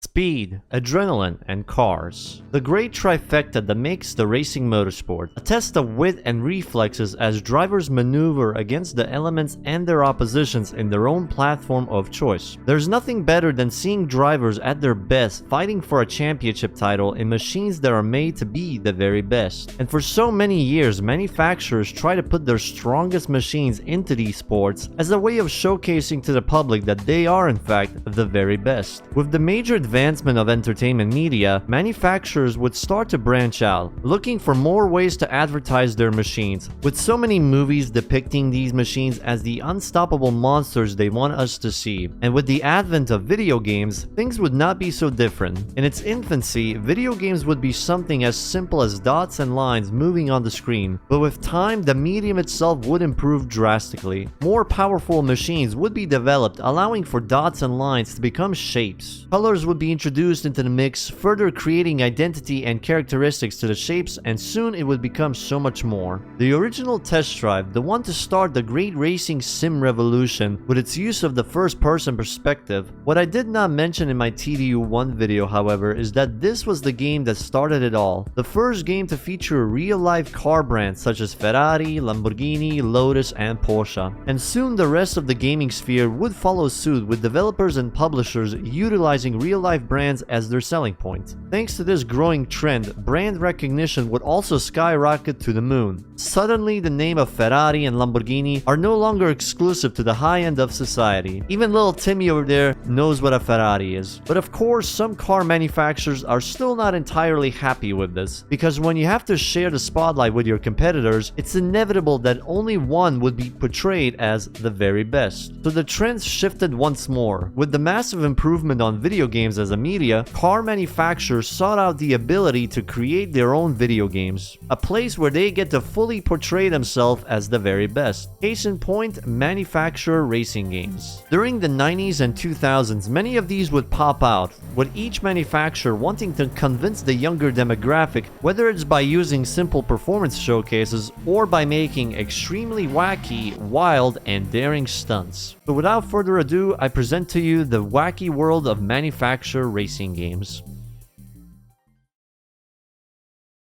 Speed, adrenaline, and cars. The great trifecta that makes the racing motorsport. A test of wit and reflexes as drivers maneuver against the elements and their oppositions in their own platform of choice. There's nothing better than seeing drivers at their best fighting for a championship title in machines that are made to be the very best. And for so many years, manufacturers try to put their strongest machines into these sports as a way of showcasing to the public that they are in fact the very best. With the major advancement of entertainment media, manufacturers would start to branch out, looking for more ways to advertise their machines. With so many movies depicting these machines as the unstoppable monsters they want us to see, and with the advent of video games, things would not be so different. In its infancy, video games would be something as simple as dots and lines moving on the screen, but with time, the medium itself would improve drastically. More powerful machines would be developed, allowing for dots and lines to become shapes. Colors would be introduced into the mix, further creating identity and characteristics to the shapes, and soon it would become so much more. The original test drive, the one to start the great racing sim revolution with its use of the first-person perspective. What I did not mention in my TDU1 video, however, is that this was the game that started it all. The first game to feature real-life car brands such as Ferrari, Lamborghini, Lotus, and Porsche. And soon the rest of the gaming sphere would follow suit, with developers and publishers utilizing real-life brands as their selling point. Thanks to this growing trend, brand recognition would also skyrocket to the moon. Suddenly, the name of Ferrari and Lamborghini are no longer exclusive to the high end of society. Even little Timmy over there knows what a Ferrari is. But of course, some car manufacturers are still not entirely happy with this, because when you have to share the spotlight with your competitors, it's inevitable that only one would be portrayed as the very best. So the trends shifted once more. With the massive improvement on video games as a media, car manufacturers sought out the ability to create their own video games, a place where they get to fully portray themselves as the very best. Case in point, manufacturer racing games. During the 90s and 2000s, many of these would pop out, with each manufacturer wanting to convince the younger demographic, whether it's by using simple performance showcases or by making extremely wacky, wild, and daring stunts. So without further ado, I present to you the wacky world of manufacturer racing games.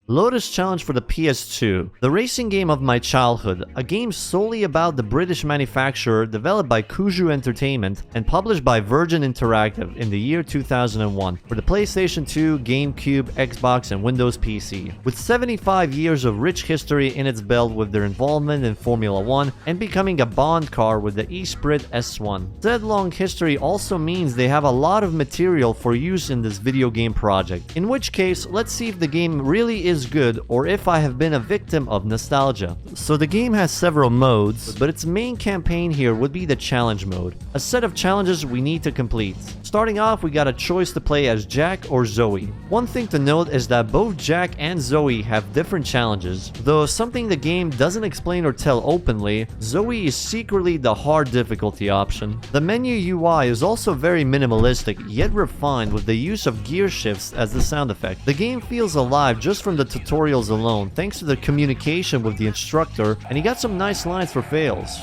Lotus Challenge for the PS2, the racing game of my childhood, a game solely about the British manufacturer, developed by Kuju Entertainment and published by Virgin Interactive in the year 2001 for the PlayStation 2, GameCube, Xbox, and Windows PC. With 75 years of rich history in its belt with their involvement in Formula 1 and becoming a Bond car with the Esprit S1. Said long history also means they have a lot of material for use in this video game project, in which case, let's see if the game really is good or if I have been a victim of nostalgia. So the game has several modes, but its main campaign here would be the challenge mode, a set of challenges we need to complete. Starting off, we got a choice to play as Jack or Zoe. One thing to note is that both Jack and Zoe have different challenges, though something the game doesn't explain or tell openly, Zoe is secretly the hard difficulty option. The menu UI is also very minimalistic yet refined, with the use of gear shifts as the sound effect. The game feels alive just from the tutorials alone, thanks to the communication with the instructor, and he got some nice lines for fails.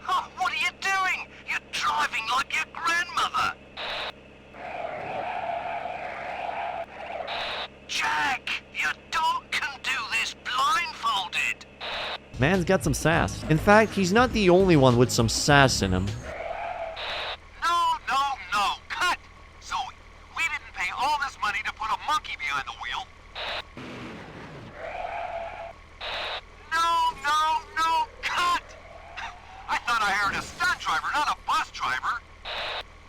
Oh, what are you doing? You're driving like your grandmother. Jack, your dog can do this blindfolded. Man's got some sass. In fact, he's not the only one with some sass in him. No, cut! Zoe, we didn't pay all this money to put a monkey behind the wheel. No, cut! I thought I heard a stunt driver, not a bus driver.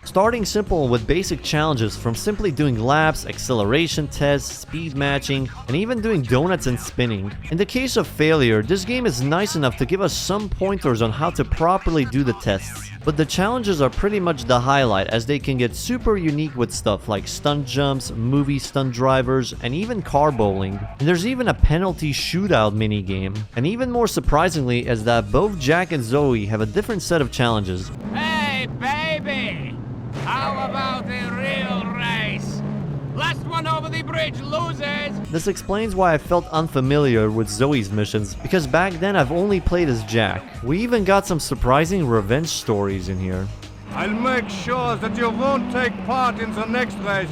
Starting simple with basic challenges from simply doing laps, acceleration tests, speed matching, and even doing donuts and spinning. In the case of failure, this game is nice enough to give us some pointers on how to properly do the tests. But the challenges are pretty much the highlight, as they can get super unique with stuff like stunt jumps, movie stunt drivers, and even car bowling. And there's even a penalty shootout minigame. And even more surprisingly is that both Jack and Zoe have a different set of challenges. Hey, baby! How about a real race? Last one over the bridge loses! This explains why I felt unfamiliar with Zoe's missions, because back then I've only played as Jack. We even got some surprising revenge stories in here. I'll make sure that you won't take part in the next race.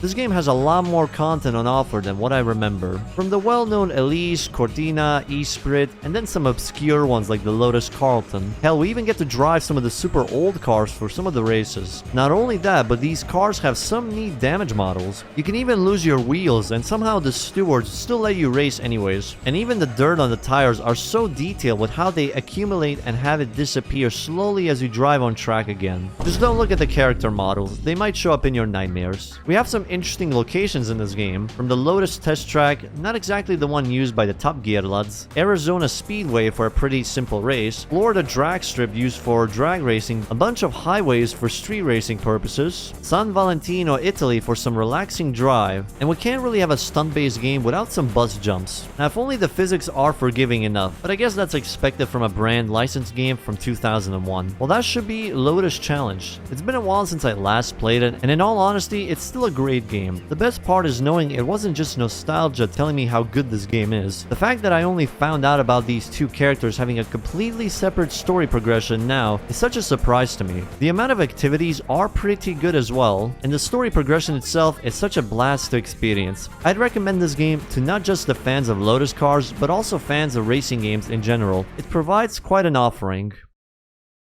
This game has a lot more content on offer than what I remember. From the well-known Elise, Cortina, Esprit, and then some obscure ones like the Lotus Carlton. Hell, we even get to drive some of the super old cars for some of the races. Not only that, but these cars have some neat damage models. You can even lose your wheels, and somehow the stewards still let you race anyways. And even the dirt on the tires are so detailed with how they accumulate and have it disappear slowly as you drive on track again. Just don't look at the character models, they might show up in your nightmares. We have some interesting locations in this game, from the Lotus test track, not exactly the one used by the Top Gear lads, Arizona Speedway for a pretty simple race, Florida drag strip used for drag racing, a bunch of highways for street racing purposes, San Valentino, Italy for some relaxing drive, and we can't really have a stunt-based game without some bus jumps. Now if only the physics are forgiving enough, but I guess that's expected from a brand licensed game from 2001. Well, that should be Lotus Challenge. It's been a while since I last played it, and in all honesty, it's still a great game. The best part is knowing it wasn't just nostalgia telling me how good this game is. The fact that I only found out about these two characters having a completely separate story progression now is such a surprise to me. The amount of activities are pretty good as well, and the story progression itself is such a blast to experience. I'd recommend this game to not just the fans of Lotus cars, but also fans of racing games in general. It provides quite an offering.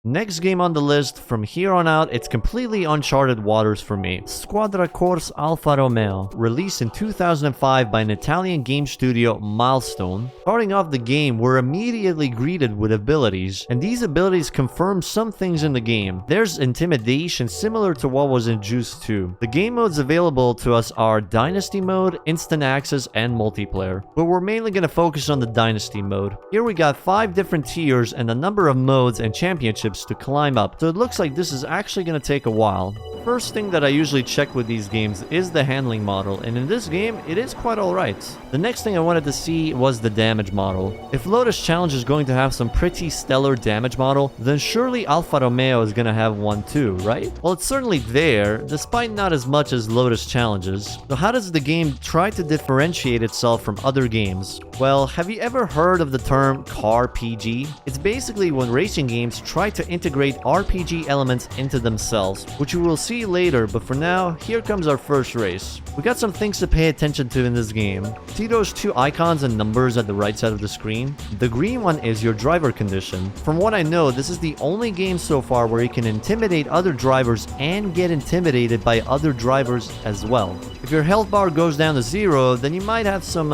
Next game on the list, from here on out, it's completely uncharted waters for me. Squadra Corse Alfa Romeo, released in 2005 by an Italian game studio, Milestone. Starting off the game, we're immediately greeted with abilities, and these abilities confirm some things in the game. There's intimidation similar to what was in Juice 2. The game modes available to us are Dynasty mode, Instant Access, and Multiplayer, but we're mainly going to focus on the Dynasty mode. Here we got 5 different tiers and a number of modes and championships to climb up, so it looks like this is actually going to take a while. First thing that I usually check with these games is the handling model, and in this game, it is quite alright. The next thing I wanted to see was the damage model. If Lotus Challenge is going to have some pretty stellar damage model, then surely Alfa Romeo is going to have one too, right? Well, it's certainly there, despite not as much as Lotus Challenges. So how does the game try to differentiate itself from other games? Well, have you ever heard of the term car PG? It's basically when racing games try to integrate RPG elements into themselves, which you will see later, but for now, here comes our first race. We got some things to pay attention to in this game. See those 2 icons and numbers at the right side of the screen? The green one is your driver condition. From what I know, this is the only game so far where you can intimidate other drivers and get intimidated by other drivers as well. If your health bar goes down to 0, then you might have some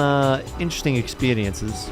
interesting experiences.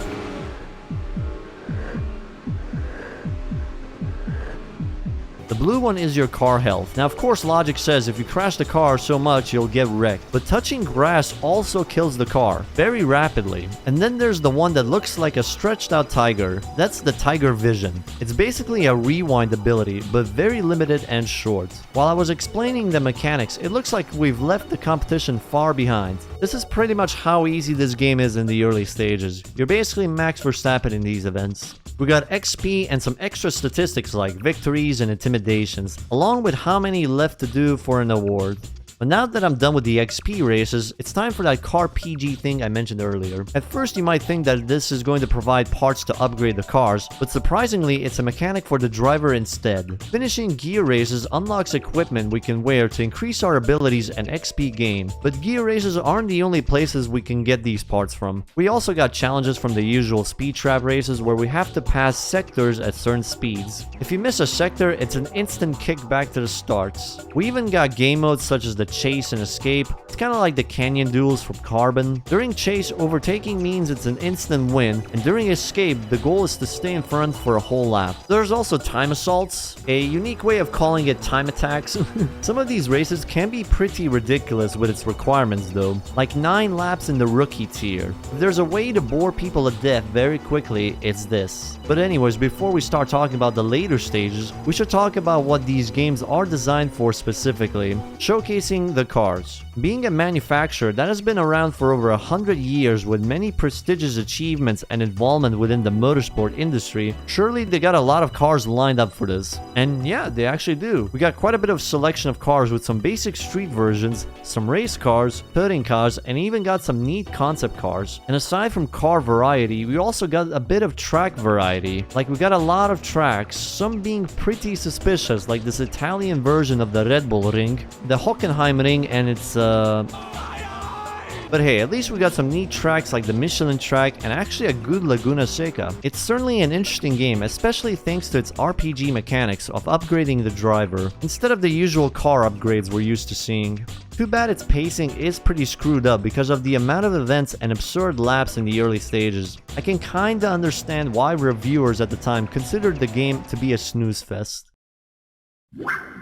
The blue one is your car health. Now, of course, logic says if you crash the car so much, you'll get wrecked. But touching grass also kills the car very rapidly. And then there's the one that looks like a stretched out tiger. That's the Tiger Vision. It's basically a rewind ability, but very limited and short. While I was explaining the mechanics, it looks like we've left the competition far behind. This is pretty much how easy this game is in the early stages. You're basically Max Verstappen in these events. We got XP and some extra statistics like victories and intimidations, along with how many left to do for an award. But now that I'm done with the XP races, it's time for that car PG thing I mentioned earlier. At first you might think that this is going to provide parts to upgrade the cars, but surprisingly it's a mechanic for the driver instead. Finishing gear races unlocks equipment we can wear to increase our abilities and XP gain, but gear races aren't the only places we can get these parts from. We also got challenges from the usual speed trap races where we have to pass sectors at certain speeds. If you miss a sector, it's an instant kick back to the starts. We even got game modes such as the chase and escape. It's kind of like the canyon duels from Carbon. During chase, overtaking means it's an instant win, and during escape, the goal is to stay in front for a whole lap. There's also time assaults, a unique way of calling it time attacks. Some of these races can be pretty ridiculous with its requirements though, like 9 laps in the rookie tier. If there's a way to bore people to death very quickly, it's this. But anyways, before we start talking about the later stages, we should talk about what these games are designed for specifically, showcasing the cars. Being a manufacturer that has been around for over 100 years with many prestigious achievements and involvement within the motorsport industry, surely they got a lot of cars lined up for this. And yeah, they actually do. We got quite a bit of selection of cars with some basic street versions, some race cars, touring cars, and even got some neat concept cars. And aside from car variety, we also got a bit of track variety. Like we got a lot of tracks, some being pretty suspicious, like this Italian version of the Red Bull Ring, the Hockenheim Ring, and it's but hey, at least we got some neat tracks like the Michelin track and actually a good Laguna Seca. It's certainly an interesting game, especially thanks to its RPG mechanics of upgrading the driver, instead of the usual car upgrades we're used to seeing. Too bad its pacing is pretty screwed up because of the amount of events and absurd laps in the early stages. I can kinda understand why reviewers at the time considered the game to be a snooze fest.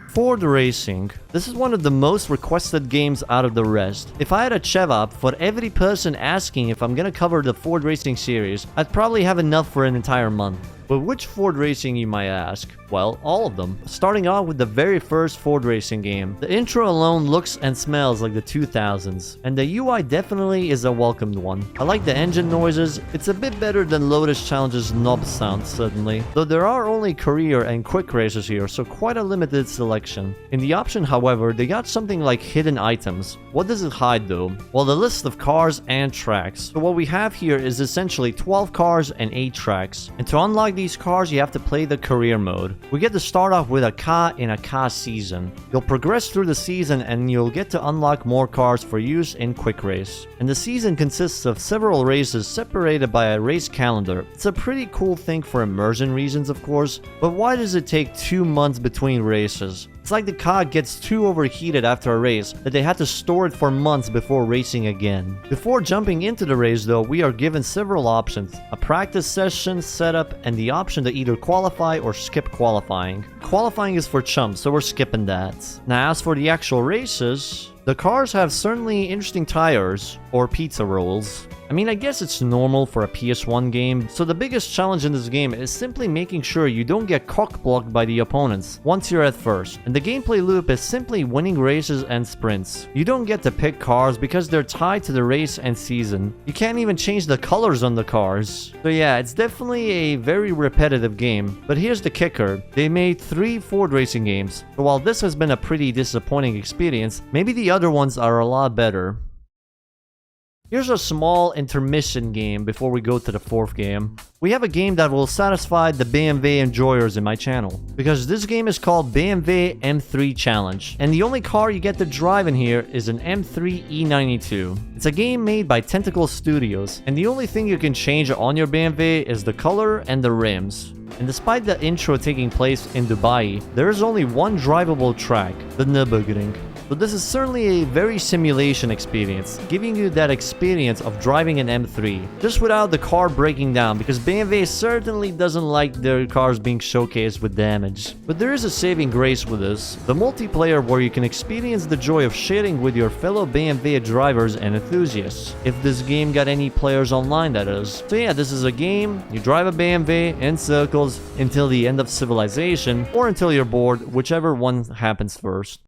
Ford Racing. This is one of the most requested games out of the rest. If I had a chev up for every person asking if I'm gonna cover the Ford Racing series, I'd probably have enough for an entire month. But which Ford Racing, you might ask? Well, all of them. Starting off with the very first Ford Racing game. The intro alone looks and smells like the 2000s, and the UI definitely is a welcomed one. I like the engine noises. It's a bit better than Lotus Challenge's knob sound, certainly. Though there are only career and quick races here, so quite a limited selection. In the option, however, they got something like hidden items. What does it hide though? Well, the list of cars and tracks. So what we have here is essentially 12 cars and 8 tracks. And to unlock these cars, you have to play the career mode. We get to start off with a car in a car season. You'll progress through the season and you'll get to unlock more cars for use in quick race. And the season consists of several races separated by a race calendar. It's a pretty cool thing for immersion reasons, of course, but why does it take 2 months between races? It's like the car gets too overheated after a race that they had to store it for months before racing again. Before jumping into the race though, we are given several options. A practice session, setup, and the option to either qualify or skip qualifying. Qualifying is for chumps, so we're skipping that. Now as for the actual races, the cars have certainly interesting tires, or pizza rolls. I mean, I guess it's normal for a PS1 game, so the biggest challenge in this game is simply making sure you don't get cock-blocked by the opponents once you're at first. And the gameplay loop is simply winning races and sprints. You don't get to pick cars because they're tied to the race and season. You can't even change the colors on the cars. So yeah, it's definitely a very repetitive game. But here's the kicker. They made 3 Ford Racing games. So while this has been a pretty disappointing experience, maybe the other ones are a lot better. Here's a small intermission game before we go to the 4th game. We have a game that will satisfy the BMW enjoyers in my channel, because this game is called BMW M3 Challenge, and the only car you get to drive in here is an M3 E92. It's a game made by Tentacle Studios, and the only thing you can change on your BMW is the color and the rims. And despite the intro taking place in Dubai, there is only one drivable track, the Nürburgring. So this is certainly a very simulation experience, giving you that experience of driving an M3, just without the car breaking down, because BMW certainly doesn't like their cars being showcased with damage. But there is a saving grace with this, the multiplayer, where you can experience the joy of sharing with your fellow BMW drivers and enthusiasts. If this game got any players online, that is. So yeah, this is a game, you drive a BMW in circles until the end of civilization, or until you're bored, whichever one happens first.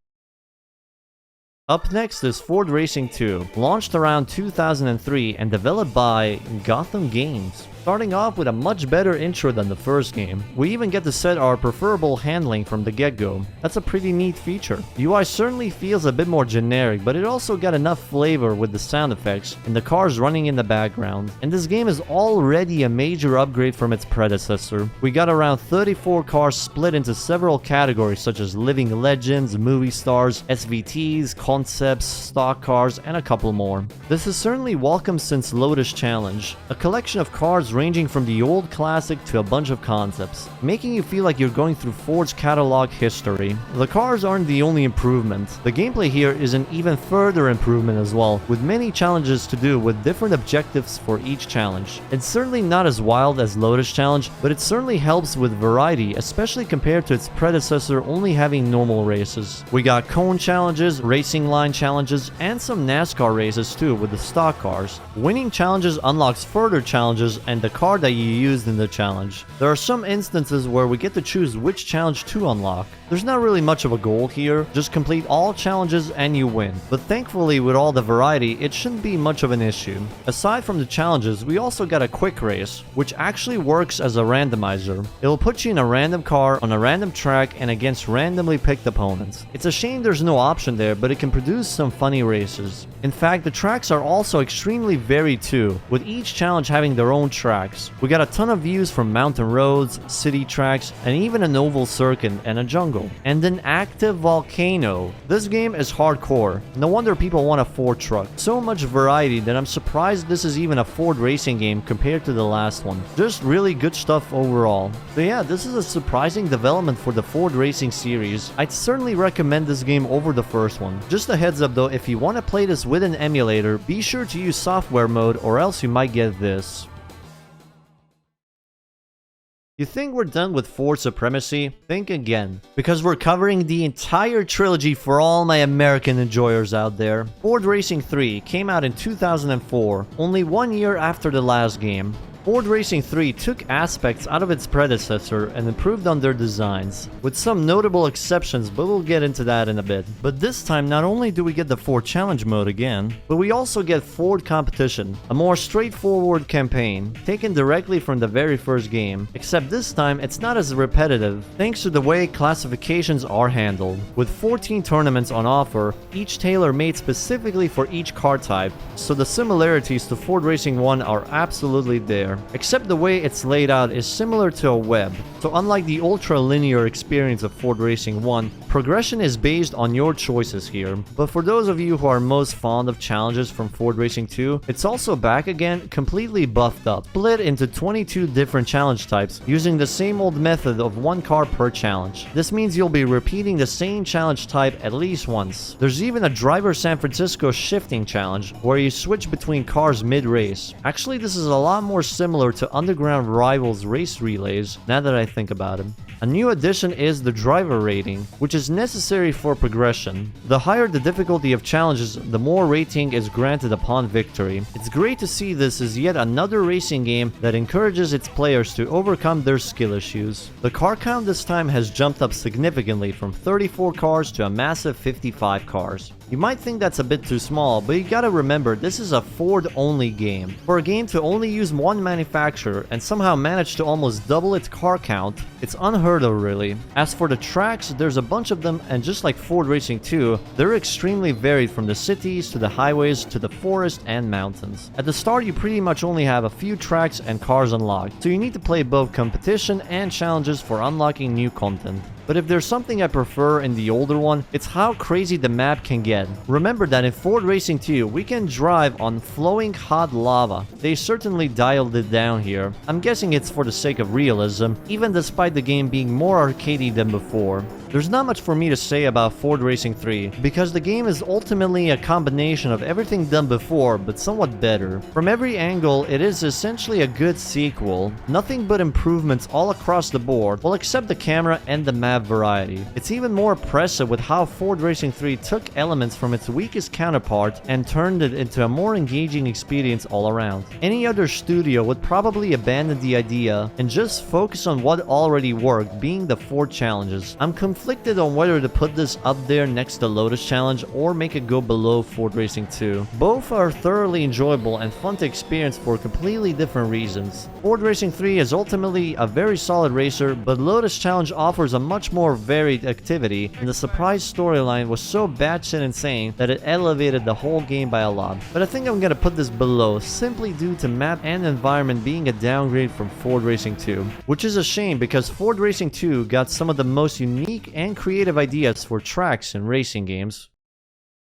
Up next is Ford Racing 2, launched around 2003 and developed by Gotham Games. Starting off with a much better intro than the first game. We even get to set our preferable handling from the get-go. That's a pretty neat feature. The UI certainly feels a bit more generic, but it also got enough flavor with the sound effects and the cars running in the background. And this game is already a major upgrade from its predecessor. We got around 34 cars split into several categories such as living legends, movie stars, SVTs, concepts, stock cars, and a couple more. This is certainly welcome since Lotus Challenge, a collection of cars ranging from the old classic to a bunch of concepts, making you feel like you're going through Ford's catalog history. The cars aren't the only improvement. The gameplay here is an even further improvement as well, with many challenges to do with different objectives for each challenge. It's certainly not as wild as Lotus Challenge, but it certainly helps with variety, especially compared to its predecessor only having normal races. We got cone challenges, racing line challenges, and some NASCAR races too with the stock cars. Winning challenges unlocks further challenges and the car that you used in the challenge. There are some instances where we get to choose which challenge to unlock. There's not really much of a goal here, just complete all challenges and you win. But thankfully with all the variety, it shouldn't be much of an issue. Aside from the challenges, we also got a quick race, which actually works as a randomizer. It'll put you in a random car on a random track and against randomly picked opponents. It's a shame there's no option there, but it can produce some funny races. In fact, the tracks are also extremely varied too, with each challenge having their own tracks. We got a ton of views from mountain roads, city tracks, and even an oval circuit and a jungle. And an active volcano. This game is hardcore. No wonder people want a Ford truck. So much variety that I'm surprised this is even a Ford racing game compared to the last one. Just really good stuff overall. So yeah, this is a surprising development for the Ford racing series. I'd certainly recommend this game over the first one. Just a heads up though, if you want to play this with an emulator, be sure to use software mode or else you might get this. You think we're done with Ford supremacy? Think again. Because we're covering the entire trilogy for all my American enjoyers out there. Ford Racing 3 came out in 2004, only 1 year after the last game. Ford Racing 3 took aspects out of its predecessor and improved on their designs, with some notable exceptions, but we'll get into that in a bit. But this time, not only do we get the Ford Challenge mode again, but we also get Ford Competition, a more straightforward campaign, taken directly from the very first game, except this time it's not as repetitive, thanks to the way classifications are handled. With 14 tournaments on offer, each tailor-made specifically for each car type, so the similarities to Ford Racing 1 are absolutely there. Except the way it's laid out is similar to a web. So unlike the ultra-linear experience of Ford Racing 1, progression is based on your choices here. But for those of you who are most fond of challenges from Ford Racing 2, it's also back again, completely buffed up, split into 22 different challenge types, using the same old method of one car per challenge. This means you'll be repeating the same challenge type at least once. There's even a Driver San Francisco shifting challenge, where you switch between cars mid-race. Actually, this is a lot more similar to Underground Rivals race relays, now that I think about it. A new addition is the driver rating, which is necessary for progression. The higher the difficulty of challenges, the more rating is granted upon victory. It's great to see this as yet another racing game that encourages its players to overcome their skill issues. The car count this time has jumped up significantly from 34 cars to a massive 55 cars. You might think that's a bit too small, but you gotta remember this is a Ford-only game. For a game to only use one manufacturer and somehow manage to almost double its car count, it's unheard of really. As for the tracks, there's a bunch of them, and just like Ford Racing 2, they're extremely varied from the cities to the highways to the forest and mountains. At the start you pretty much only have a few tracks and cars unlocked, so you need to play both competition and challenges for unlocking new content. But if there's something I prefer in the older one, it's how crazy the map can get. Remember that in Ford Racing 2, we can drive on flowing hot lava. They certainly dialed it down here. I'm guessing it's for the sake of realism, even despite the game being more arcadey than before. There's not much for me to say about Ford Racing 3, because the game is ultimately a combination of everything done before, but somewhat better. From every angle, it is essentially a good sequel. Nothing but improvements all across the board, well except the camera and the map variety. It's even more impressive with how Ford Racing 3 took elements from its weakest counterpart and turned it into a more engaging experience all around. Any other studio would probably abandon the idea and just focus on what already worked, being the Ford challenges. I'm conflicted on whether to put this up there next to Lotus Challenge or make it go below Ford Racing 2. Both are thoroughly enjoyable and fun to experience for completely different reasons. Ford Racing 3 is ultimately a very solid racer, but Lotus Challenge offers a much more varied activity, and the surprise storyline was so batshit insane that it elevated the whole game by a lot. But I think I'm gonna put this below, simply due to map and environment being a downgrade from Ford Racing 2. Which is a shame, because Ford Racing 2 got some of the most unique and creative ideas for tracks in racing games.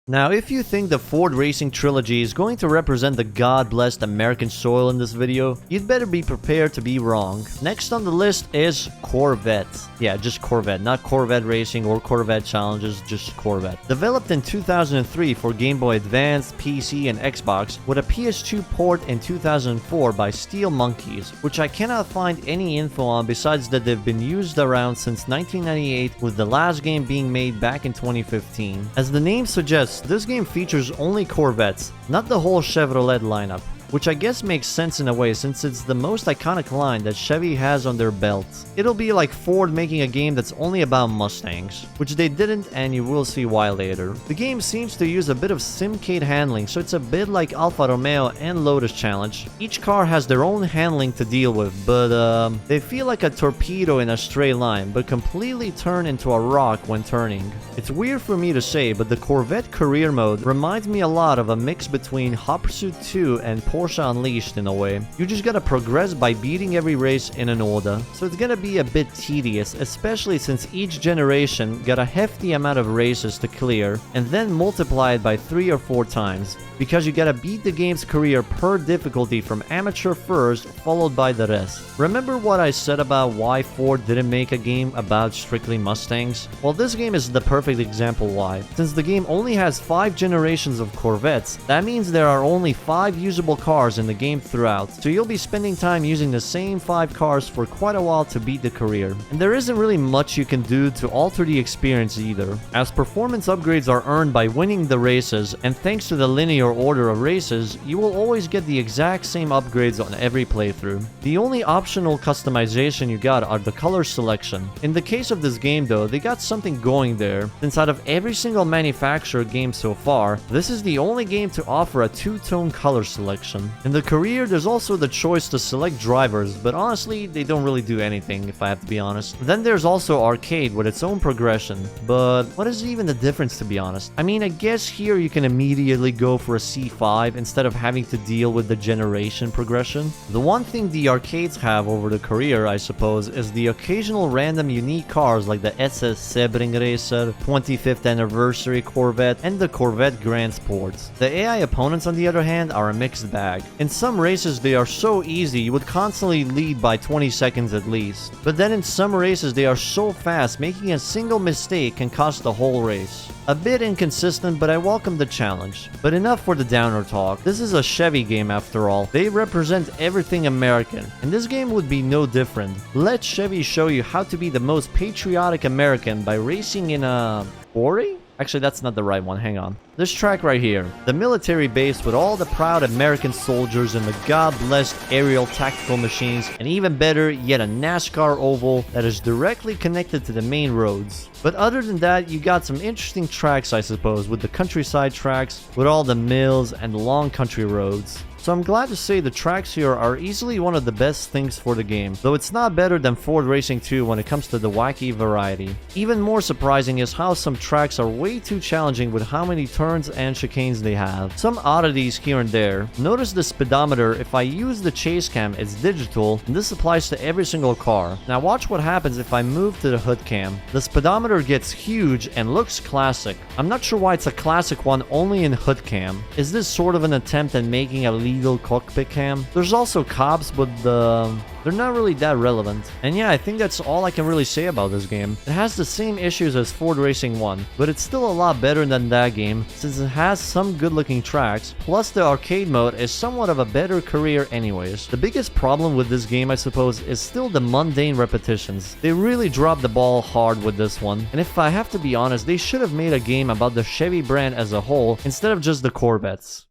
Now, if you think the Ford Racing trilogy is going to represent the God-blessed American soil in this video, you'd better be prepared to be wrong. Next on the list is Corvette. Yeah, just Corvette, not Corvette Racing or Corvette Challenges, just Corvette. Developed in 2003 for Game Boy Advance, PC, and Xbox, with a PS2 port in 2004 by Steel Monkeys, which I cannot find any info on besides that they've been used around since 1998, with the last game being made back in 2015. As the name suggests, this game features only Corvettes, not the whole Chevrolet lineup. which I guess makes sense in a way since it's the most iconic line that Chevy has on their belt. It'll be like Ford making a game that's only about Mustangs, which they didn't, and you will see why later. The game seems to use a bit of simcade handling, so it's a bit like Alfa Romeo and Lotus Challenge. Each car has their own handling to deal with, but they feel like a torpedo in a straight line, but completely turn into a rock when turning. It's weird for me to say, but the Corvette career mode reminds me a lot of a mix between Hot Pursuit 2 and Porsche Unleashed in a way. You just gotta progress by beating every race in an order, so it's gonna be a bit tedious, especially since each generation got a hefty amount of races to clear, and then multiply it by 3 or 4 times, because you gotta beat the game's career per difficulty from amateur first, followed by the rest. Remember what I said about why Ford didn't make a game about strictly Mustangs? Well, this game is the perfect example why. Since the game only has 5 generations of Corvettes, that means there are only 5 usable cars in the game throughout, so you'll be spending time using the same 5 cars for quite a while to beat the career. And there isn't really much you can do to alter the experience either, as performance upgrades are earned by winning the races, and thanks to the linear order of races, you will always get the exact same upgrades on every playthrough. The only optional customization you got are the color selection. In the case of this game though, they got something going there, since out of every single manufacturer game so far, this is the only game to offer a 2-tone color selection. In the career, there's also the choice to select drivers, but honestly, they don't really do anything if I have to be honest. Then there's also arcade with its own progression, but what is even the difference to be honest? I mean, I guess here you can immediately go for a C5 instead of having to deal with the generation progression. The one thing the arcades have over the career, I suppose, is the occasional random unique cars like the SS Sebring Racer, 25th Anniversary Corvette, and the Corvette Grand Sports. The AI opponents, on the other hand, are a mixed bag. In some races, they are so easy you would constantly lead by 20 seconds at least. But then in some races, they are so fast, making a single mistake can cost the whole race. A bit inconsistent, but I welcome the challenge. But enough for the downer talk. This is a Chevy game after all. They represent everything American, and this game would be no different. Let Chevy show you how to be the most patriotic American by racing in a quarry? Actually, that's not the right one, hang on. This track right here, the military base with all the proud American soldiers and the God-blessed aerial tactical machines, and even better, yet a NASCAR oval that is directly connected to the main roads. But other than that, you got some interesting tracks, I suppose, with the countryside tracks, with all the mills and the long country roads. So I'm glad to say the tracks here are easily one of the best things for the game, though it's not better than Ford Racing 2 when it comes to the wacky variety. Even more surprising is how some tracks are way too challenging with how many turns and chicanes they have. Some oddities here and there. Notice the speedometer, if I use the chase cam, it's digital, and this applies to every single car. Now watch what happens if I move to the hood cam. The speedometer gets huge and looks classic. I'm not sure why it's a classic one only in hood cam. Is this sort of an attempt at making a legal cockpit cam? There's also cops, but they're not really that relevant. And yeah, I think that's all I can really say about this game. It has the same issues as Ford Racing 1, but it's still a lot better than that game since it has some good looking tracks, plus the arcade mode is somewhat of a better career anyways. The biggest problem with this game, I suppose, is still the mundane repetitions. They really dropped the ball hard with this one, and if I have to be honest, they should have made a game about the Chevy brand as a whole instead of just the Corvettes.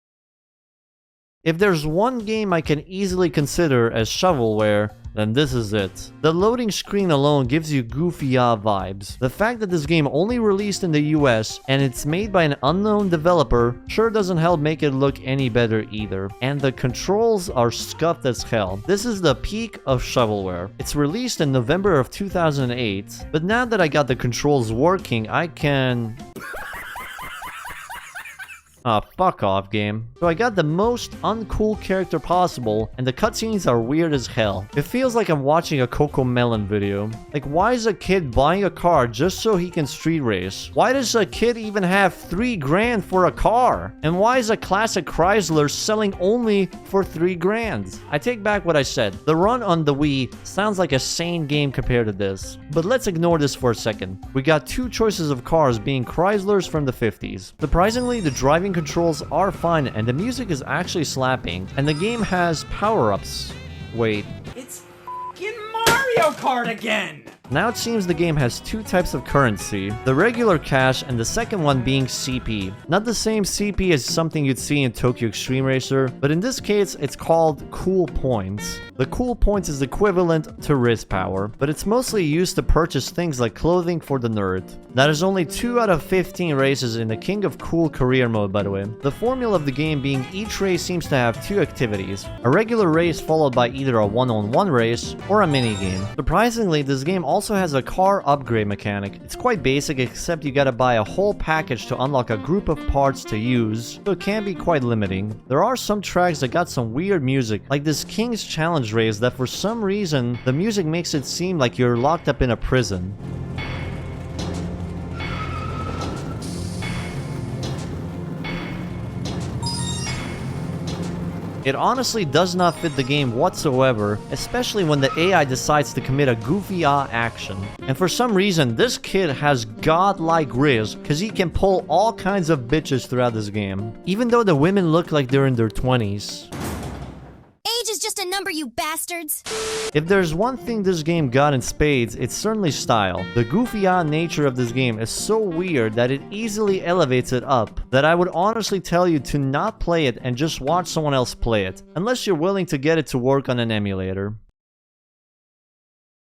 If there's one game I can easily consider as shovelware, then this is it. The loading screen alone gives you goofy vibes. The fact that this game only released in the US and it's made by an unknown developer sure doesn't help make it look any better either. And the controls are scuffed as hell. This is the peak of shovelware. It's released in November of 2008, but now that I got the controls working, I can... fuck off, game. So I got the most uncool character possible, and the cutscenes are weird as hell. It feels like I'm watching a Coco Melon video. Like, why is a kid buying a car just so he can street race? Why does a kid even have $3 grand for a car? And why is a classic Chrysler selling only for $3 grand? I take back what I said. The run on the Wii sounds like a sane game compared to this. But let's ignore this for a second. We got 2 choices of cars being Chryslers from the 50s. Surprisingly, the driving controls are fine and the music is actually slapping, and the game has power-ups. Wait. It's f***ing Mario Kart again! Now it seems the game has two types of currency, the regular cash and the second one being CP. Not the same CP as something you'd see in Tokyo Extreme Racer, but in this case it's called cool points. The cool points is equivalent to wrist power, but it's mostly used to purchase things like clothing for the nerd. That is only 2 out of 15 races in the King of Cool career mode, by the way. The formula of the game being each race seems to have 2 activities, a regular race followed by either a one-on-one race or a mini-game. Surprisingly, this game also has a car upgrade mechanic. It's quite basic, except you gotta buy a whole package to unlock a group of parts to use, so it can be quite limiting. There are some tracks that got some weird music, like this King's Challenge race that for some reason, the music makes it seem like you're locked up in a prison. It honestly does not fit the game whatsoever, especially when the AI decides to commit a goofy-ah action. And for some reason, this kid has godlike riz, cause he can pull all kinds of bitches throughout this game. Even though the women look like they're in their 20s. Age is just a number, you bastards! If there's one thing this game got in spades, it's certainly style. The goofy-ah nature of this game is so weird that it easily elevates it up, that I would honestly tell you to not play it and just watch someone else play it, unless you're willing to get it to work on an emulator.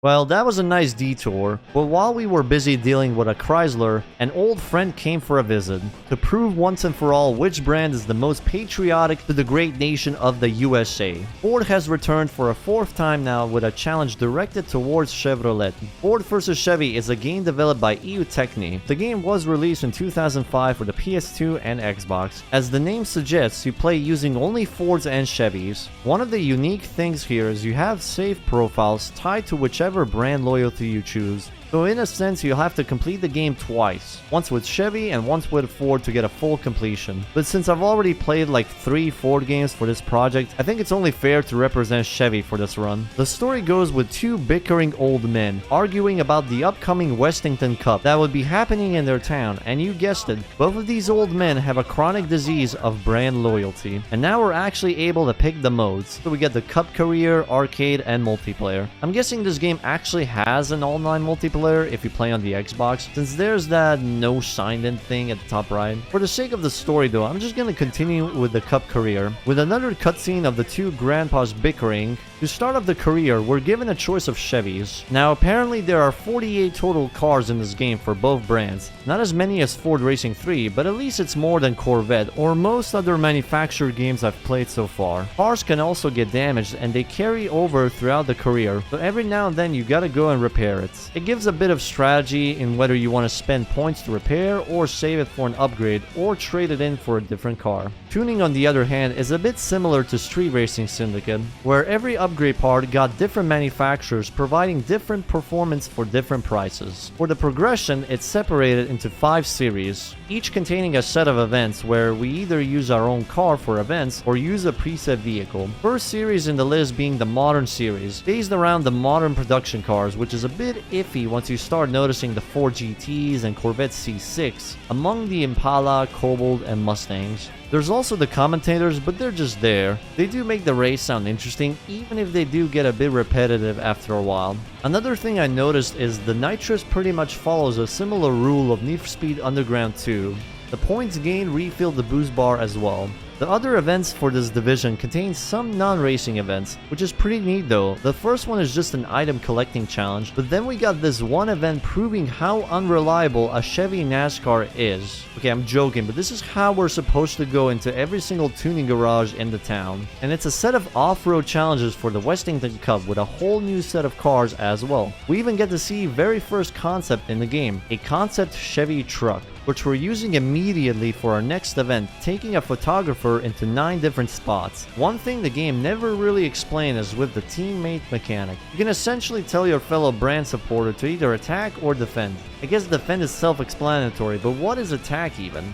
Well, that was a nice detour, but while we were busy dealing with a Chrysler, an old friend came for a visit, to prove once and for all which brand is the most patriotic to the great nation of the USA. Ford has returned for a 4th time now with a challenge directed towards Chevrolet. Ford vs Chevy is a game developed by EU Techni. The game was released in 2005 for the PS2 and Xbox. As the name suggests, you play using only Fords and Chevys. One of the unique things here is you have save profiles tied to whichever brand loyalty you choose. So in a sense, you'll have to complete the game twice, once with Chevy and once with Ford to get a full completion. But since I've already played like 3 Ford games for this project, I think it's only fair to represent Chevy for this run. The story goes with 2 bickering old men, arguing about the upcoming Westington Cup that would be happening in their town, and you guessed it, both of these old men have a chronic disease of brand loyalty. And now we're actually able to pick the modes, so we get the Cup Career, Arcade, and Multiplayer. I'm guessing this game actually has an online multiplayer if you play on the Xbox, since there's that no signed in thing at the top right. For the sake of the story though, I'm just gonna continue with the Cup Career, with another cutscene of the 2 grandpas bickering. To start off the career, we're given a choice of Chevys. Now apparently there are 48 total cars in this game for both brands. Not as many as Ford Racing 3, but at least it's more than Corvette or most other manufactured games I've played so far. Cars can also get damaged and they carry over throughout the career, so every now and then you gotta go and repair it. It gives a bit of strategy in whether you want to spend points to repair or save it for an upgrade or trade it in for a different car. Tuning on the other hand is a bit similar to Street Racing Syndicate, where every upgrade part got different manufacturers providing different performance for different prices. For the progression, it's separated into 5 series, each containing a set of events where we either use our own car for events or use a preset vehicle. First series in the list being the Modern series, based around the modern production cars, which is a bit iffy once you start noticing the Ford GTs and Corvette C6 among the Impala, Cobalt, and Mustangs. There's also the commentators, but they're just there. They do make the race sound interesting, even if they do get a bit repetitive after a while. Another thing I noticed is the Nitrous pretty much follows a similar rule of Need for Speed Underground 2. The points gained refill the boost bar as well. The other events for this division contain some non-racing events, which is pretty neat though. The first one is just an item collecting challenge, but then we got this one event proving how unreliable a Chevy NASCAR is. Okay, I'm joking, but this is how we're supposed to go into every single tuning garage in the town. And it's a set of off-road challenges for the Westington Cup with a whole new set of cars as well. We even get to see very first concept in the game, a concept Chevy truck, which we're using immediately for our next event, taking a photographer into 9 different spots. One thing the game never really explained is with the teammate mechanic. You can essentially tell your fellow brand supporter to either attack or defend. I guess defend is self-explanatory, but what is attack even?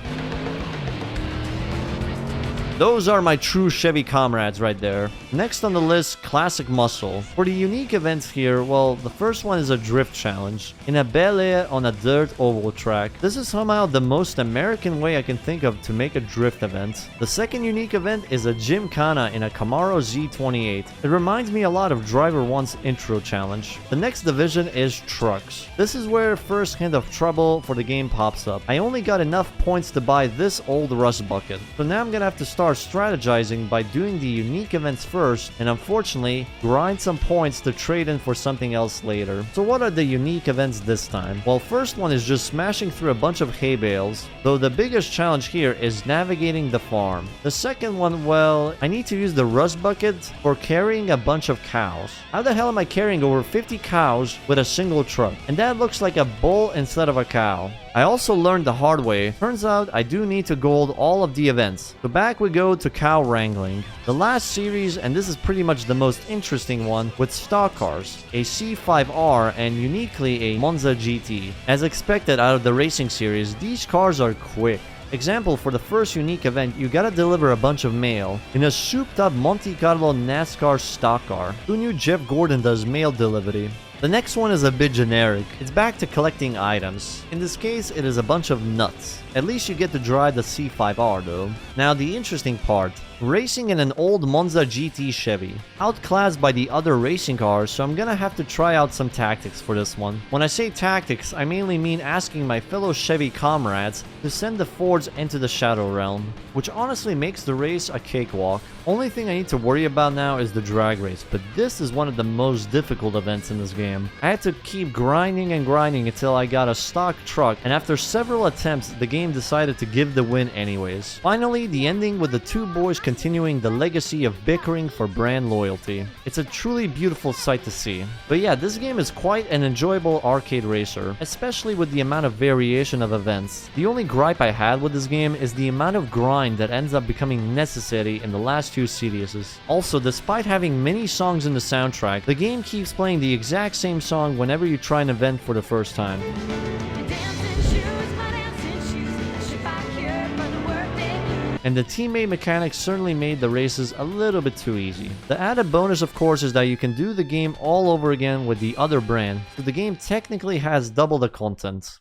Those are my true Chevy comrades right there. Next on the list, Classic Muscle. For the unique events here, well, the first one is a drift challenge in a Bel Air on a dirt oval track. This is somehow the most American way I can think of to make a drift event. The second unique event is a Gymkhana in a Camaro Z28. It reminds me a lot of Driver 1's intro challenge. The next division is trucks. This is where first hint of trouble for the game pops up. I only got enough points to buy this old rust bucket, so now I'm gonna have to start strategizing by doing the unique events first, and unfortunately grind some points to trade in for something else later. So what are the unique events this time? Well, first one is just smashing through a bunch of hay bales, though the biggest challenge here is navigating the farm. The second one, well, I need to use the rust bucket for carrying a bunch of cows. How the hell am I carrying over 50 cows with a single truck? And that looks like a bull instead of a cow. I also learned the hard way. Turns out I do need to gold all of the events. So back we go to cow wrangling. The last series, and this is pretty much the most interesting one, with stock cars, a C5R and uniquely a Monza GT. As expected out of the racing series, these cars are quick. Example, for the first unique event, you gotta deliver a bunch of mail in a souped up Monte Carlo NASCAR stock car. Who knew Jeff Gordon does mail delivery? The next one is a bit generic. It's back to collecting items. In this case, it is a bunch of nuts. At least you get to drive the C5R though. Now the interesting part, racing in an old Monza GT Chevy. Outclassed by the other racing cars, so I'm gonna have to try out some tactics for this one. When I say tactics, I mainly mean asking my fellow Chevy comrades to send the Fords into the Shadow Realm, which honestly makes the race a cakewalk. Only thing I need to worry about now is the drag race, but this is one of the most difficult events in this game. I had to keep grinding and grinding until I got a stock truck, and after several attempts, the game decided to give the win anyways. Finally, the ending with the two boys continuing the legacy of bickering for brand loyalty. It's a truly beautiful sight to see. But yeah, this game is quite an enjoyable arcade racer, especially with the amount of variation of events. The only gripe I had with this game is the amount of grind that ends up becoming necessary in the last two series. Also, despite having many songs in the soundtrack, the game keeps playing the exact same song whenever you try an event for the first time. And the teammate mechanics certainly made the races a little bit too easy. The added bonus, of course, is that you can do the game all over again with the other brand, so the game technically has double the content.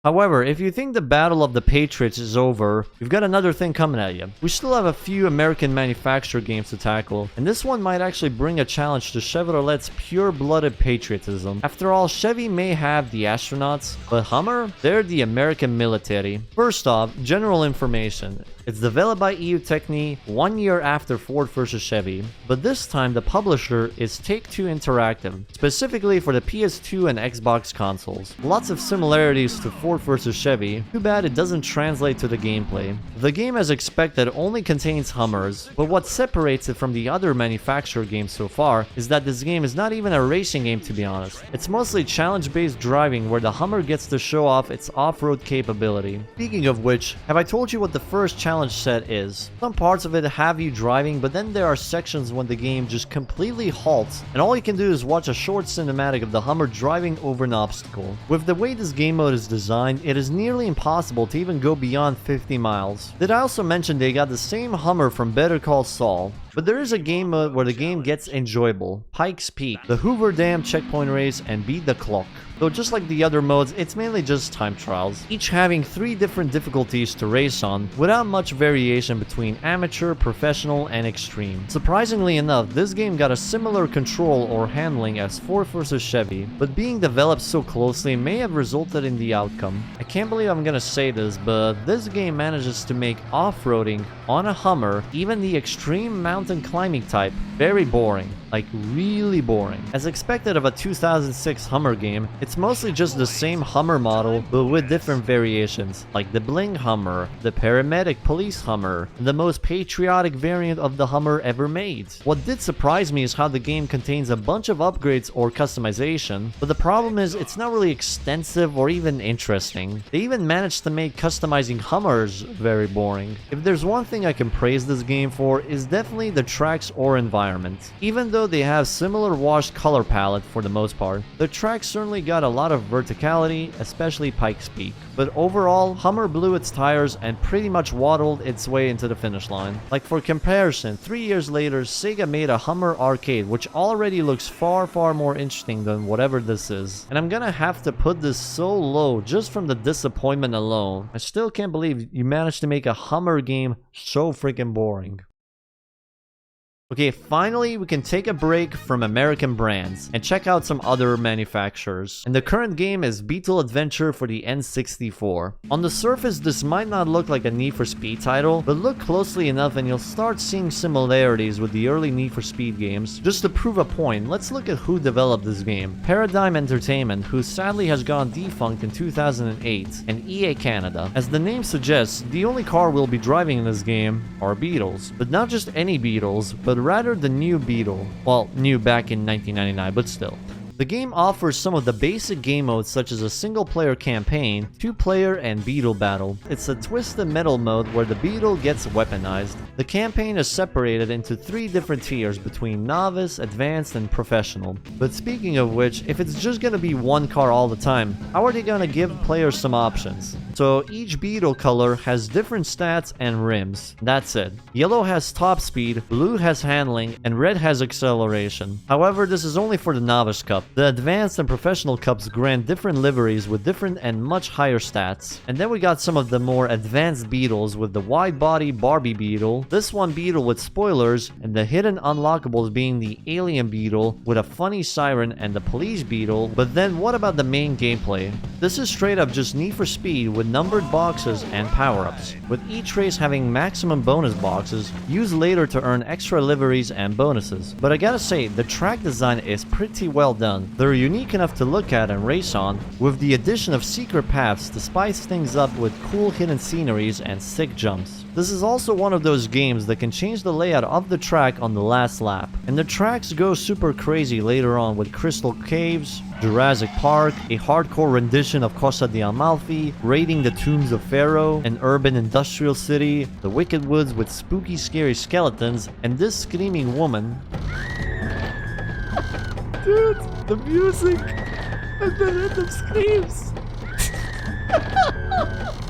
However, if you think the Battle of the Patriots is over, we've got another thing coming at you. We still have a few American manufactured games to tackle, and this one might actually bring a challenge to Chevrolet's pure-blooded patriotism. After all, Chevy may have the astronauts, but Hummer? They're the American military. First off, general information. It's developed by EU Techni 1 year after Ford vs Chevy, but this time the publisher is Take-Two Interactive, specifically for the PS2 and Xbox consoles. Lots of similarities to Ford vs Chevy, too bad it doesn't translate to the gameplay. The game, as expected, only contains Hummers, but what separates it from the other manufacturer games so far is that this game is not even a racing game, to be honest. It's mostly challenge-based driving where the Hummer gets to show off its off-road capability. Speaking of which, have I told you what the first challenge set is? Some parts of it have you driving, but then there are sections when the game just completely halts and all you can do is watch a short cinematic of the Hummer driving over an obstacle. With the way this game mode is designed, it is nearly impossible to even go beyond 50 miles. Did I also mention they got the same Hummer from Better Call Saul? But there is a game mode where the game gets enjoyable. Pikes Peak, the Hoover Dam checkpoint race, and Beat the Clock. Though just like the other modes, it's mainly just time trials, each having 3 different difficulties to race on, without much variation between amateur, professional, and extreme. Surprisingly enough, this game got a similar control or handling as Ford vs Chevy, but being developed so closely may have resulted in the outcome. I can't believe I'm gonna say this, but this game manages to make off-roading on a Hummer, even the extreme mountain climbing type, very boring. Like really boring. As expected of a 2006 Hummer game, it's mostly just the same Hummer model but with different variations, like the Bling Hummer, the Paramedic Police Hummer, and the most patriotic variant of the Hummer ever made. What did surprise me is how the game contains a bunch of upgrades or customization, but the problem is it's not really extensive or even interesting. They even managed to make customizing Hummers very boring. If there's one thing I can praise this game for, is definitely the tracks or environment. Even though they have similar washed color palette for the most part, the tracks certainly got a lot of verticality, especially Pikes Peak. But overall, Hummer blew its tires and pretty much waddled its way into the finish line. Like for comparison, 3 years later, Sega made a Hummer arcade, which already looks far more interesting than whatever this is. And I'm gonna have to put this so low just from the disappointment alone. I still can't believe you managed to make a Hummer game so freaking boring. Okay, finally we can take a break from American brands and check out some other manufacturers. And the current game is Bettle Adventure for the N64. On the surface, this might not look like a Need for Speed title, but look closely enough and you'll start seeing similarities with the early Need for Speed games. Just to prove a point, let's look at who developed this game. Paradigm Entertainment, who sadly has gone defunct in 2008, and EA Canada. As the name suggests, the only car we'll be driving in this game are Beetles. But not just any Beetles, but rather the new Beetle. Well, new back in 1999, but still. The game offers some of the basic game modes such as a single-player campaign, two-player, and Beetle battle. It's a twisted metal mode where the Beetle gets weaponized. The campaign is separated into 3 different tiers between novice, advanced, and professional. But speaking of which, if it's just gonna be one car all the time, how are they gonna give players some options? So each Beetle color has different stats and rims. That's it. Yellow has top speed, blue has handling, and red has acceleration. However, this is only for the novice cup. The advanced and professional cups grant different liveries with different and much higher stats. And then we got some of the more advanced Beetles with the wide body Barbie Beetle, this one Beetle with spoilers, and the hidden unlockables being the Alien Beetle with a funny siren and the Police Beetle. But then what about the main gameplay? This is straight up just Need for Speed with numbered boxes and power-ups, with each race having maximum bonus boxes used later to earn extra liveries and bonuses. But I gotta say, the track design is pretty well done. They're unique enough to look at and race on, with the addition of secret paths to spice things up with cool hidden sceneries and sick jumps. This is also one of those games that can change the layout of the track on the last lap. And the tracks go super crazy later on with Crystal Caves, Jurassic Park, a hardcore rendition of Costa di Amalfi, raiding the tombs of Pharaoh, an urban industrial city, the Wicked Woods with spooky scary skeletons, and this screaming woman. Dude, the music and the random screams.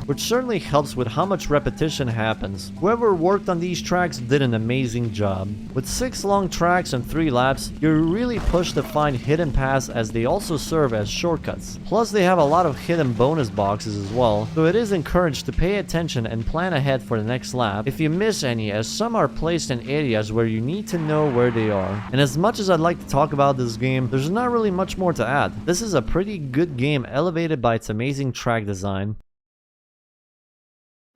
Which certainly helps with how much repetition happens. Whoever worked on these tracks did an amazing job. With 6 long tracks and 3 laps, you're really pushed to find hidden paths as they also serve as shortcuts. Plus they have a lot of hidden bonus boxes as well, so it is encouraged to pay attention and plan ahead for the next lap if you miss any, as some are placed in areas where you need to know where they are. And as much as I'd like to talk about this game, there's not really much more to add. This is a pretty good game elevated by its amazing track design.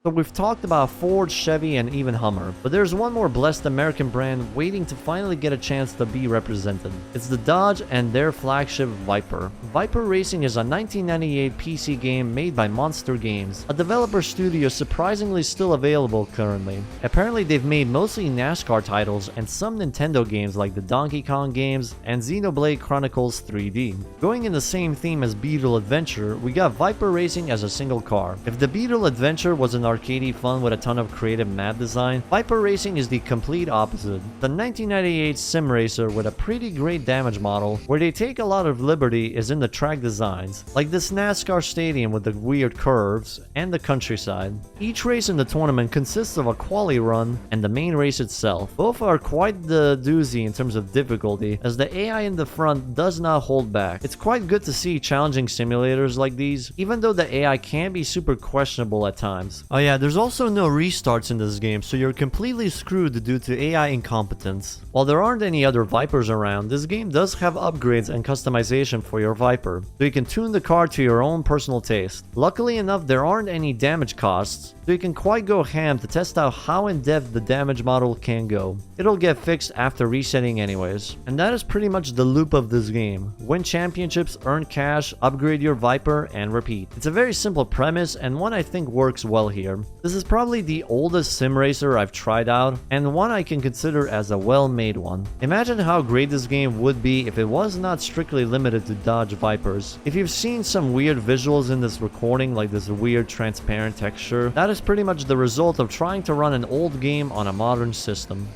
So we've talked about Ford, Chevy, and even Hummer, but there's one more blessed American brand waiting to finally get a chance to be represented. It's the Dodge and their flagship Viper. Viper Racing is a 1998 PC game made by Monster Games, a developer studio surprisingly still available currently. Apparently they've made mostly NASCAR titles and some Nintendo games like the Donkey Kong games and Xenoblade Chronicles 3D. Going in the same theme as Bettle Adventure, we got Viper Racing as a single car. If the Bettle Adventure was an arcadey fun with a ton of creative map design, Viper Racing is the complete opposite. The 1998 sim racer with a pretty great damage model, where they take a lot of liberty is in the track designs, like this NASCAR stadium with the weird curves, and the countryside. Each race in the tournament consists of a quali run and the main race itself. Both are quite the doozy in terms of difficulty, as the AI in the front does not hold back. It's quite good to see challenging simulators like these, even though the AI can be super questionable at times. Oh yeah, there's also no restarts in this game, so you're completely screwed due to AI incompetence. While there aren't any other Vipers around, this game does have upgrades and customization for your Viper, so you can tune the car to your own personal taste. Luckily enough, there aren't any damage costs, so you can quite go ham to test out how in-depth the damage model can go. It'll get fixed after resetting anyways. And that is pretty much the loop of this game. Win championships, earn cash, upgrade your Viper, and repeat. It's a very simple premise and one I think works well here. This is probably the oldest sim racer I've tried out, and one I can consider as a well-made one. Imagine how great this game would be if it was not strictly limited to Dodge Vipers. If you've seen some weird visuals in this recording, like this weird transparent texture, that is pretty much the result of trying to run an old game on a modern system.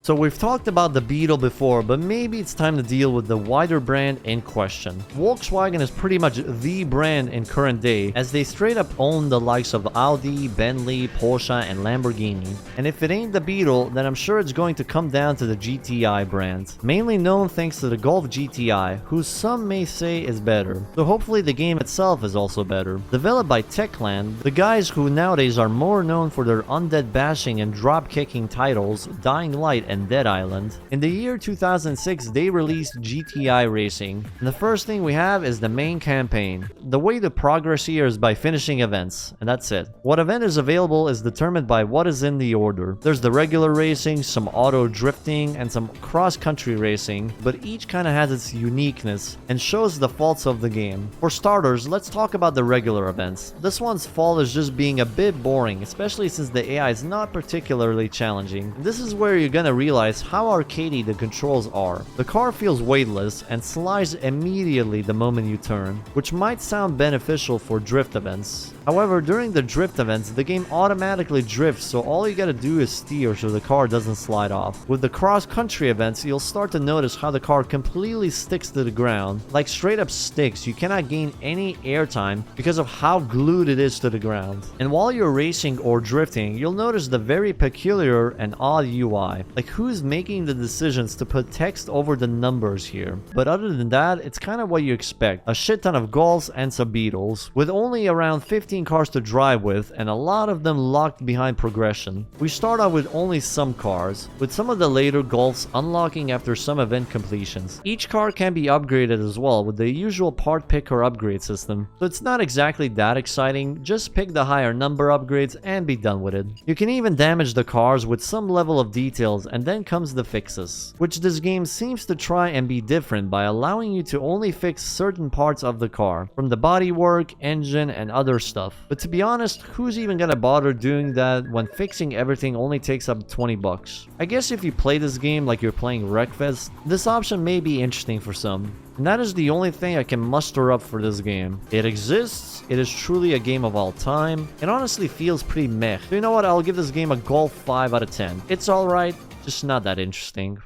So we've talked about the Beetle before, but maybe it's time to deal with the wider brand in question. Volkswagen is pretty much the brand in current day, as they straight up own the likes of Audi, Bentley, Porsche, and Lamborghini. And if it ain't the Beetle, then I'm sure it's going to come down to the GTI brand. Mainly known thanks to the Golf GTI, who some may say is better. So hopefully the game itself is also better. Developed by Techland, the guys who nowadays are more known for their undead bashing and drop-kicking titles, Dying Light and Dead Island. In the year 2006, they released GTI Racing. And the first thing we have is the main campaign. The way to progress here is by finishing events, and that's it. What event is available is determined by what is in the order. There's the regular racing, some auto drifting, and some cross-country racing, but each kind of has its uniqueness and shows the faults of the game. For starters, let's talk about the regular events. This one's fault is just being a bit boring, especially since the AI is not particularly challenging. This is where you're gonna realize how arcadey the controls are. The car feels weightless and slides immediately the moment you turn, which might sound beneficial for drift events. However, during the drift events, the game automatically drifts, so all you gotta do is steer so the car doesn't slide off. With the cross-country events, you'll start to notice how the car completely sticks to the ground. Like straight up sticks, you cannot gain any airtime because of how glued it is to the ground. And while you're racing or drifting, you'll notice the very peculiar and odd UI. Like who's making the decisions to put text over the numbers here? But other than that, it's kind of what you expect. A shit ton of Golfs and some Beetles, with only around 15 cars to drive with, and a lot of them locked behind progression. We start out with only some cars, with some of the later Golfs unlocking after some event completions. Each car can be upgraded as well with the usual part pick or upgrade system, so it's not exactly that exciting. Just pick the higher number upgrades and be done with it. You can even damage the cars with some level of details, and then comes the fixes, which this game seems to try and be different by allowing you to only fix certain parts of the car, from the bodywork, engine, and other stuff. But to be honest, who's even gonna bother doing that when fixing everything only takes up 20 bucks? I guess if you play this game like you're playing Wreckfest, this option may be interesting for some. And that is the only thing I can muster up for this game. It exists, it is truly a game of all time, it honestly feels pretty meh. So you know what, I'll give this game a Golf 5 out of 10. It's alright, just not that interesting.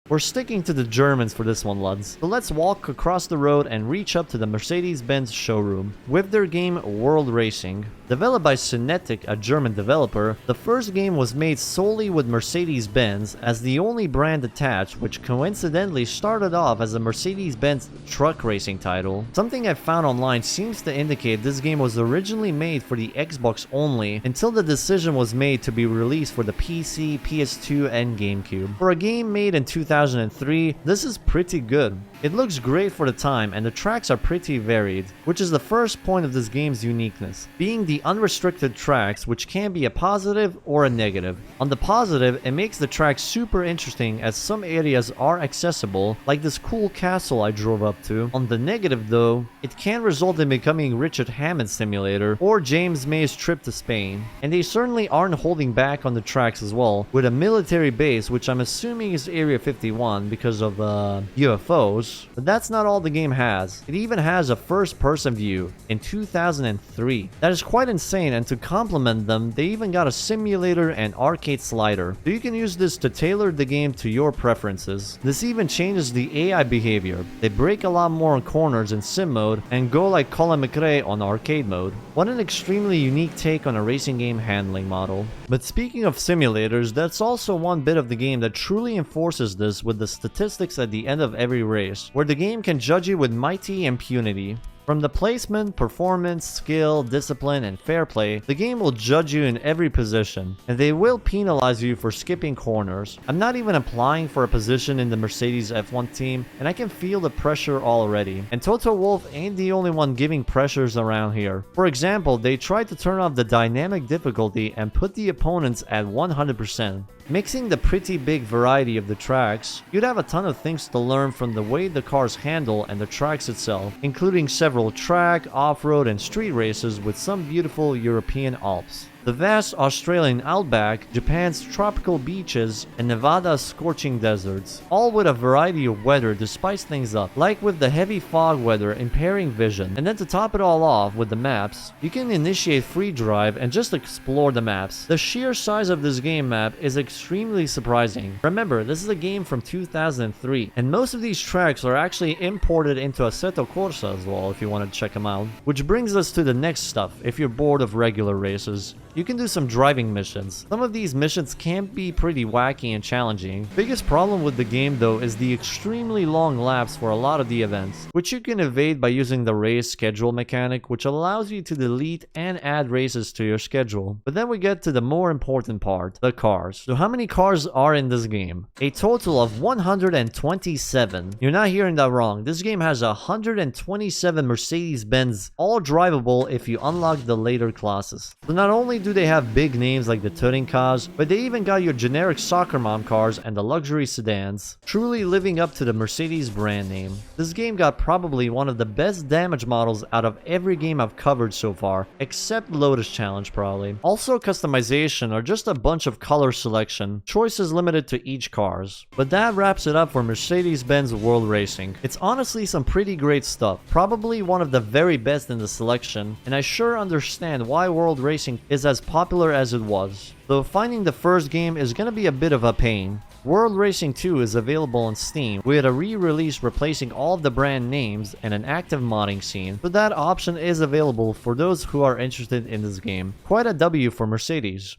We're sticking to the Germans for this one, lads. So let's walk across the road and reach up to the Mercedes-Benz showroom with their game World Racing. Developed by Synetic, a German developer, the first game was made solely with Mercedes-Benz as the only brand attached, which coincidentally started off as a Mercedes-Benz truck racing title. Something I found online seems to indicate this game was originally made for the Xbox only until the decision was made to be released for the PC, PS2, and GameCube. For a game made in 2003, this is pretty good. It looks great for the time, and the tracks are pretty varied, which is the first point of this game's uniqueness, being the unrestricted tracks, which can be a positive or a negative. On the positive, it makes the track super interesting as some areas are accessible, like this cool castle I drove up to. On the negative though, it can result in becoming Richard Hammond Simulator or James May's Trip to Spain. And they certainly aren't holding back on the tracks as well, with a military base, which I'm assuming is Area 51 because of UFOs. But that's not all the game has. It even has a first-person view in 2003. That is quite insane, and to complement them, they even got a simulator and arcade slider. So you can use this to tailor the game to your preferences. This even changes the AI behavior. They break a lot more on corners in sim mode and go like Colin McRae on arcade mode. What an extremely unique take on a racing game handling model. But speaking of simulators, that's also one bit of the game that truly enforces this with the statistics at the end of every race, where the game can judge you with mighty impunity. From the placement, performance, skill, discipline, and fair play, the game will judge you in every position, and they will penalize you for skipping corners. I'm not even applying for a position in the Mercedes F1 team, and I can feel the pressure already. And Toto Wolff ain't the only one giving pressures around here. For example, they tried to turn off the dynamic difficulty and put the opponents at 100%. Mixing the pretty big variety of the tracks, you'd have a ton of things to learn from the way the cars handle and the tracks itself, including several track, off-road, and street races with some beautiful European Alps. The vast Australian outback, Japan's tropical beaches, and Nevada's scorching deserts, all with a variety of weather to spice things up, like with the heavy fog weather impairing vision. And then to top it all off with the maps, you can initiate free drive and just explore the maps. The sheer size of this game map is extremely surprising. Remember, this is a game from 2003, and most of these tracks are actually imported into Assetto Corsa as well if you want to check them out. Which brings us to the next stuff if you're bored of regular races. You can do some driving missions. Some of these missions can be pretty wacky and challenging. Biggest problem with the game though is the extremely long laps for a lot of the events, which you can evade by using the race schedule mechanic, which allows you to delete and add races to your schedule. But then we get to the more important part, the cars. So how many cars are in this game? A total of 127. You're not hearing that wrong. This game has 127 Mercedes-Benz, all drivable if you unlock the later classes. So not only do they have big names like the touring cars, but they even got your generic soccer mom cars and the luxury sedans, truly living up to the Mercedes brand name. This game got probably one of the best damage models out of every game I've covered so far, except Lotus Challenge probably. Also customization or just a bunch of color selection, choices limited to each cars. But that wraps it up for Mercedes-Benz World Racing. It's honestly some pretty great stuff, probably one of the very best in the selection, and I sure understand why World Racing is as popular as it was. Though finding the first game is gonna be a bit of a pain. World Racing 2 is available on Steam with a re-release replacing all of the brand names and an active modding scene, so that option is available for those who are interested in this game. Quite a W for Mercedes.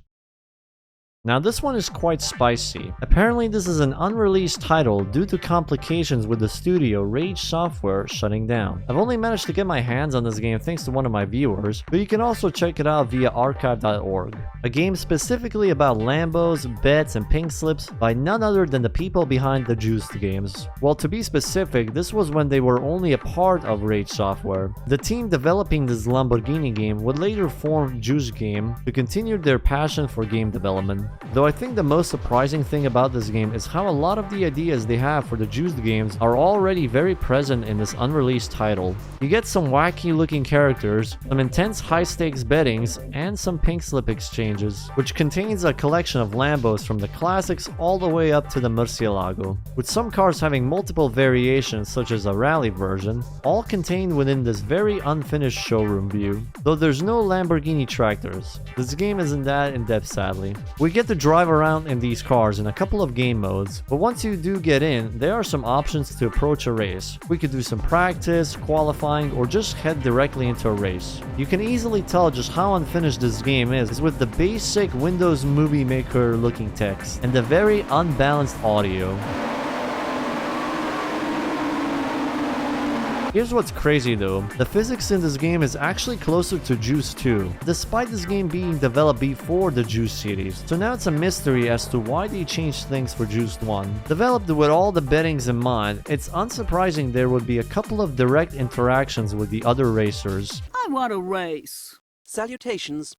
Now this one is quite spicy. Apparently this is an unreleased title due to complications with the studio Rage Software shutting down. I've only managed to get my hands on this game thanks to one of my viewers, but you can also check it out via archive.org. A game specifically about Lambos, bets, and pink slips by none other than the people behind the Juiced games. Well, to be specific, this was when they were only a part of Rage Software. The team developing this Lamborghini game would later form Juiced Game to continue their passion for game development. Though I think the most surprising thing about this game is how a lot of the ideas they have for the Juiced games are already very present in this unreleased title. You get some wacky looking characters, some intense high stakes bettings, and some pink slip exchanges, which contains a collection of Lambos from the classics all the way up to the Murcielago, with some cars having multiple variations such as a rally version, all contained within this very unfinished showroom view. Though there's no Lamborghini tractors, this game isn't that in depth sadly. We get to drive around in these cars in a couple of game modes, but once you do get in, there are some options to approach a race. We could do some practice, qualifying, or just head directly into a race. You can easily tell just how unfinished this game is with the basic Windows Movie Maker looking text and the very unbalanced audio. Here's what's crazy though, the physics in this game is actually closer to Juice 2, despite this game being developed before the Juice series, so now it's a mystery as to why they changed things for Juice 1. Developed with all the bettings in mind, it's unsurprising there would be a couple of direct interactions with the other racers. I want a race. Salutations.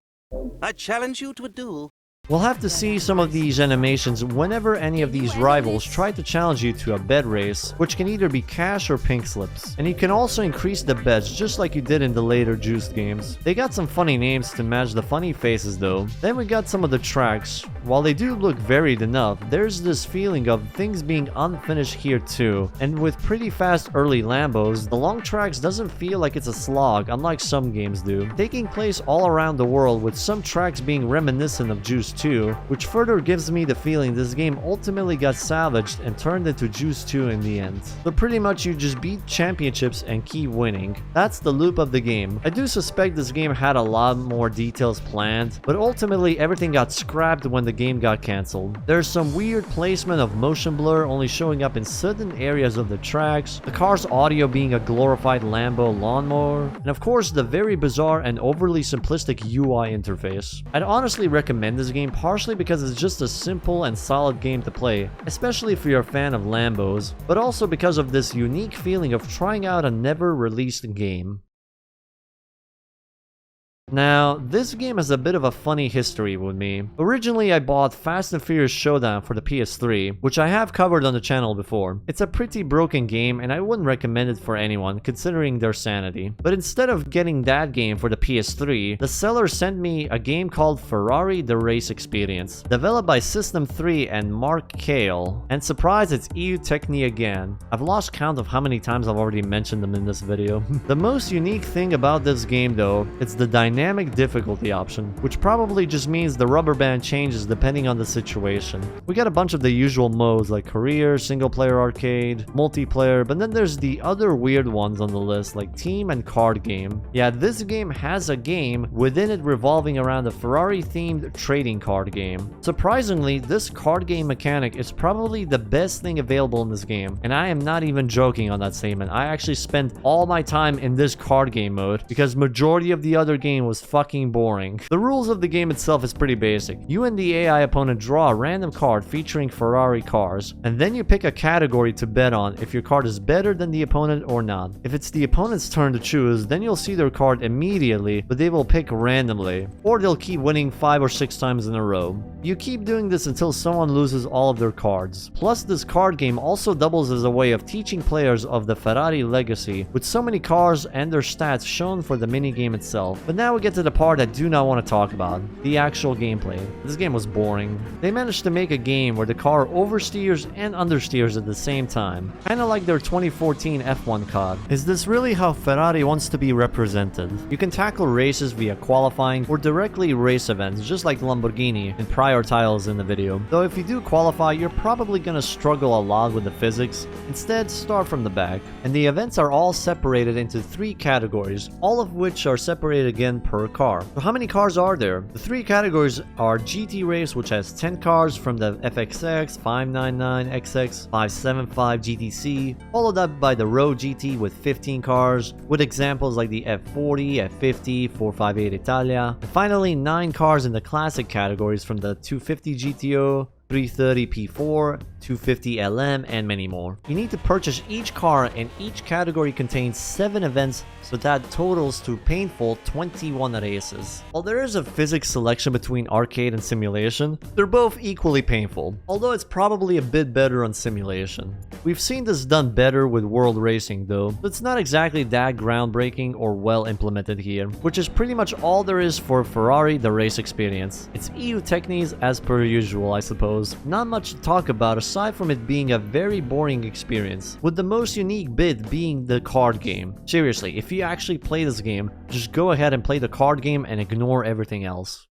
I challenge you to a duel. We'll have to see some of these animations whenever any of these rivals try to challenge you to a bet race, which can either be cash or pink slips. And you can also increase the bets just like you did in the later Juiced games. They got some funny names to match the funny faces though. Then we got some of the tracks. While they do look varied enough, there's this feeling of things being unfinished here too. And with pretty fast early Lambos, the long tracks doesn't feel like it's a slog unlike some games do. Taking place all around the world with some tracks being reminiscent of Juice 2, which further gives me the feeling this game ultimately got salvaged and turned into Juice 2 in the end. So pretty much you just beat championships and keep winning. That's the loop of the game. I do suspect this game had a lot more details planned, but ultimately everything got scrapped when the game got cancelled. There's some weird placement of motion blur only showing up in certain areas of the tracks, the car's audio being a glorified Lambo lawnmower, and of course the very bizarre and overly simplistic UI interface. I'd honestly recommend this game partially because it's just a simple and solid game to play, especially if you're a fan of Lambos, but also because of this unique feeling of trying out a never released game. Now, this game has a bit of a funny history with me. Originally, I bought Fast and Furious Showdown for the PS3, which I have covered on the channel before. It's a pretty broken game and I wouldn't recommend it for anyone considering their sanity. But instead of getting that game for the PS3, the seller sent me a game called Ferrari The Race Experience, developed by System 3 and Mark Kale. And surprise, it's EU Techni again. I've lost count of how many times I've already mentioned them in this video. The most unique thing about this game though, it's the dynamic difficulty option, which probably just means the rubber band changes depending on the situation. We got a bunch of the usual modes like career, single player arcade, multiplayer, but then there's the other weird ones on the list like team and card game. Yeah, this game has a game within it revolving around a Ferrari themed trading card game. Surprisingly, this card game mechanic is probably the best thing available in this game, and I am not even joking on that statement. I actually spent all my time in this card game mode because majority of the other game was fucking boring. The rules of the game itself is pretty basic. You and the AI opponent draw a random card featuring Ferrari cars, and then you pick a category to bet on if your card is better than the opponent or not. If it's the opponent's turn to choose, then you'll see their card immediately, but they will pick randomly, or they'll keep winning 5 or 6 times in a row. You keep doing this until someone loses all of their cards. Plus, this card game also doubles as a way of teaching players of the Ferrari legacy, with so many cars and their stats shown for the minigame itself. But now we get to the part I do not want to talk about, the actual gameplay. This game was boring. They managed to make a game where the car oversteers and understeers at the same time, kinda like their 2014 F1 COD. Is this really how Ferrari wants to be represented? You can tackle races via qualifying or directly race events, just like Lamborghini in prior titles in the video. Though if you do qualify, you're probably gonna struggle a lot with the physics. Instead, start from the back. And the events are all separated into 3 categories, all of which are separated again per car. So how many cars are there? The 3 categories are GT Race, which has 10 cars from the FXX, 599, XX, 575 GTC, followed up by the Road GT with 15 cars, with examples like the F40, F50, 458 Italia, and finally 9 cars in the classic categories from the 250 GTO, 330 P4, 250 LM, and many more. You need to purchase each car, and each category contains 7 events, so that totals to painful 21 races. While there is a physics selection between arcade and simulation, they're both equally painful, although it's probably a bit better on simulation. We've seen this done better with World Racing though, but it's not exactly that groundbreaking or well implemented here, which is pretty much all there is for Ferrari The Race Experience. It's EU Technies as per usual, I suppose. Not much to talk about aside from it being a very boring experience, with the most unique bit being the card game. Seriously, if you actually play this game, just go ahead and play the card game and ignore everything else.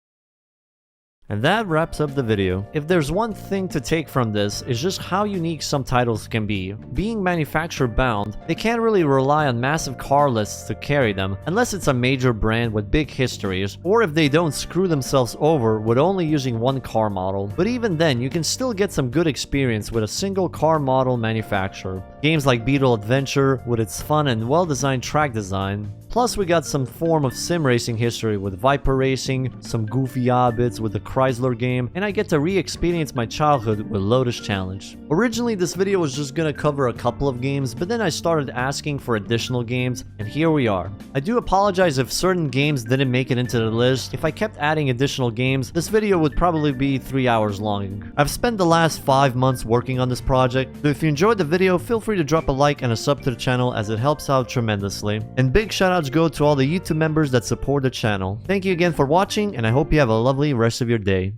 And that wraps up the video. If there's one thing to take from this, is just how unique some titles can be. Being manufacturer bound, they can't really rely on massive car lists to carry them, unless it's a major brand with big histories, or if they don't screw themselves over with only using one car model. But even then, you can still get some good experience with a single car model manufacturer. Games like Bettle Adventure, with its fun and well-designed track design. Plus, we got some form of sim racing history with Viper Racing, some goofy bits with the Chrysler game, and I get to re-experience my childhood with Lotus Challenge. Originally, this video was just gonna cover a couple of games, but then I started asking for additional games, and here we are. I do apologize if certain games didn't make it into the list. If I kept adding additional games, this video would probably be 3 hours long. I've spent the last 5 months working on this project, so if you enjoyed the video, feel free to drop a like and a sub to the channel as it helps out tremendously. And big shout outs go to all the YouTube members that support the channel. Thank you again for watching, and I hope you have a lovely rest of your day.